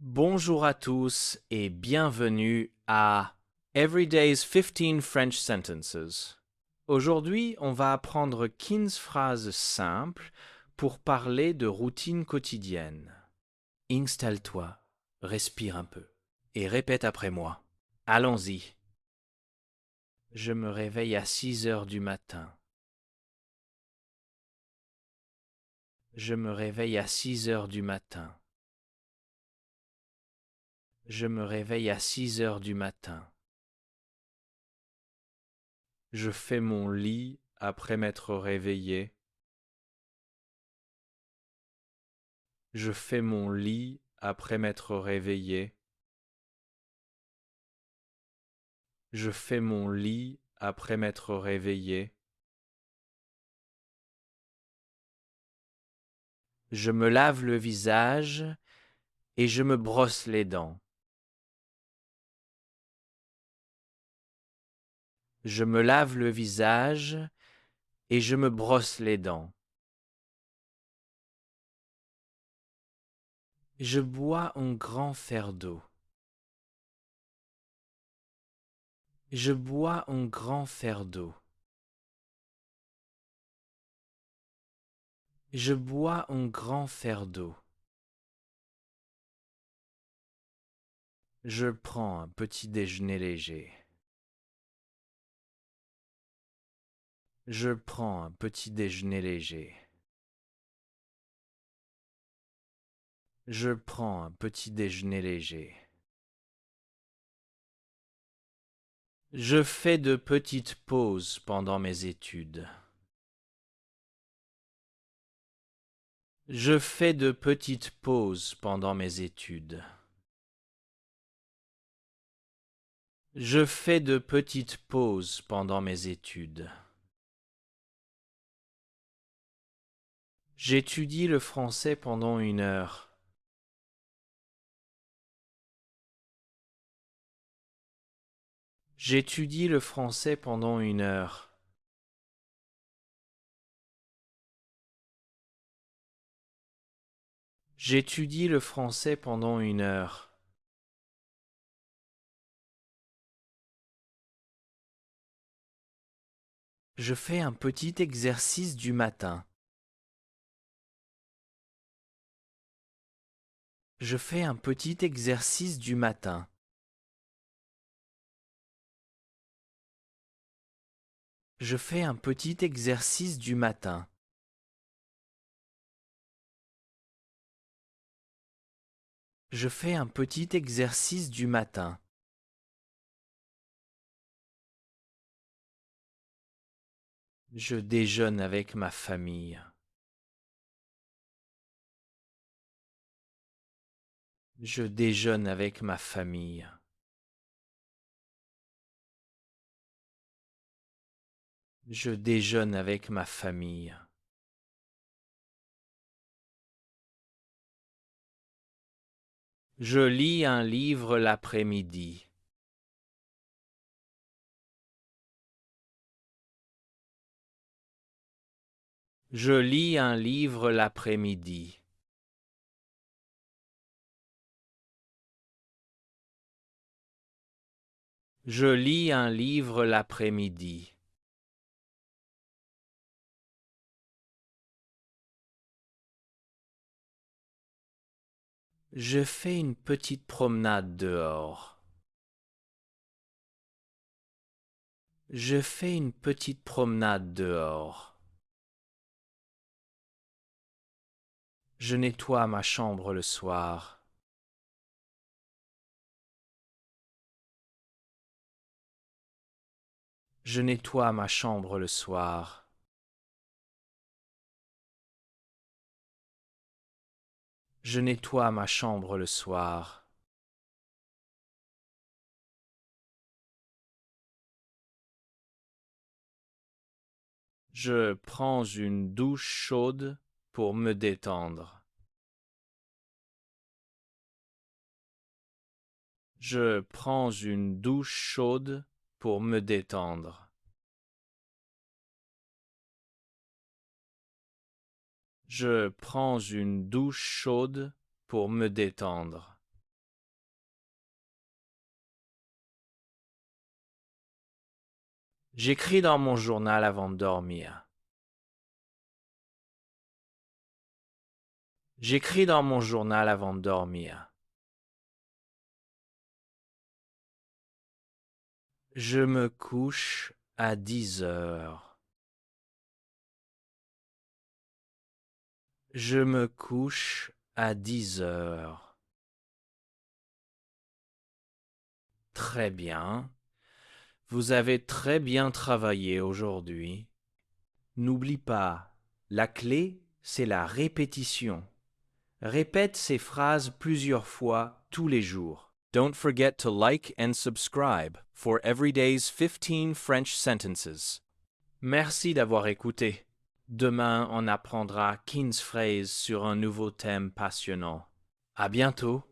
Bonjour à tous et bienvenue à Everyday's 15 French Sentences. Aujourd'hui, on va apprendre 15 phrases simples pour parler de routine quotidienne. Installe-toi, respire un peu et répète après moi. Allons-y. Je me réveille à 6 heures du matin. Je me réveille à 6 heures du matin. Je me réveille à 6 heures du matin. Je fais mon lit après m'être réveillé. Je fais mon lit après m'être réveillé. Je fais mon lit après m'être réveillé. Je me lave le visage et je me brosse les dents. Je me lave le visage et je me brosse les dents. Je bois un grand verre d'eau. Je bois un grand verre d'eau. Je bois un grand verre d'eau. Je prends un petit déjeuner léger. Je prends un petit déjeuner léger. Je prends un petit déjeuner léger. Je fais de petites pauses pendant mes études. Je fais de petites pauses pendant mes études. Je fais de petites pauses pendant mes études. J'étudie le français pendant 1 heure. J'étudie le français pendant 1 heure. J'étudie le français pendant 1 heure. Je fais un petit exercice du matin. Je fais un petit exercice du matin. Je fais un petit exercice du matin. Je fais un petit exercice du matin. Je déjeune avec ma famille. Je déjeune avec ma famille. Je déjeune avec ma famille. Je lis un livre l'après-midi. Je lis un livre l'après-midi. Je lis un livre l'après-midi. Je fais une petite promenade dehors. Je fais une petite promenade dehors. Je nettoie ma chambre le soir. Je nettoie ma chambre le soir. Je nettoie ma chambre le soir. Je prends une douche chaude pour me détendre. Je prends une douche chaude pour me détendre. Je prends une douche chaude pour me détendre. J'écris dans mon journal avant de dormir. J'écris dans mon journal avant de dormir. Je me couche à 10 heures. Je me couche à 10 heures. Très bien. Vous avez très bien travaillé aujourd'hui. N'oublie pas, la clé, c'est la répétition. Répète ces phrases plusieurs fois tous les jours. Don't forget to like and subscribe for Everyday's 15 French sentences. Merci d'avoir écouté. Demain, on apprendra 15 phrases sur un nouveau thème passionnant. À bientôt.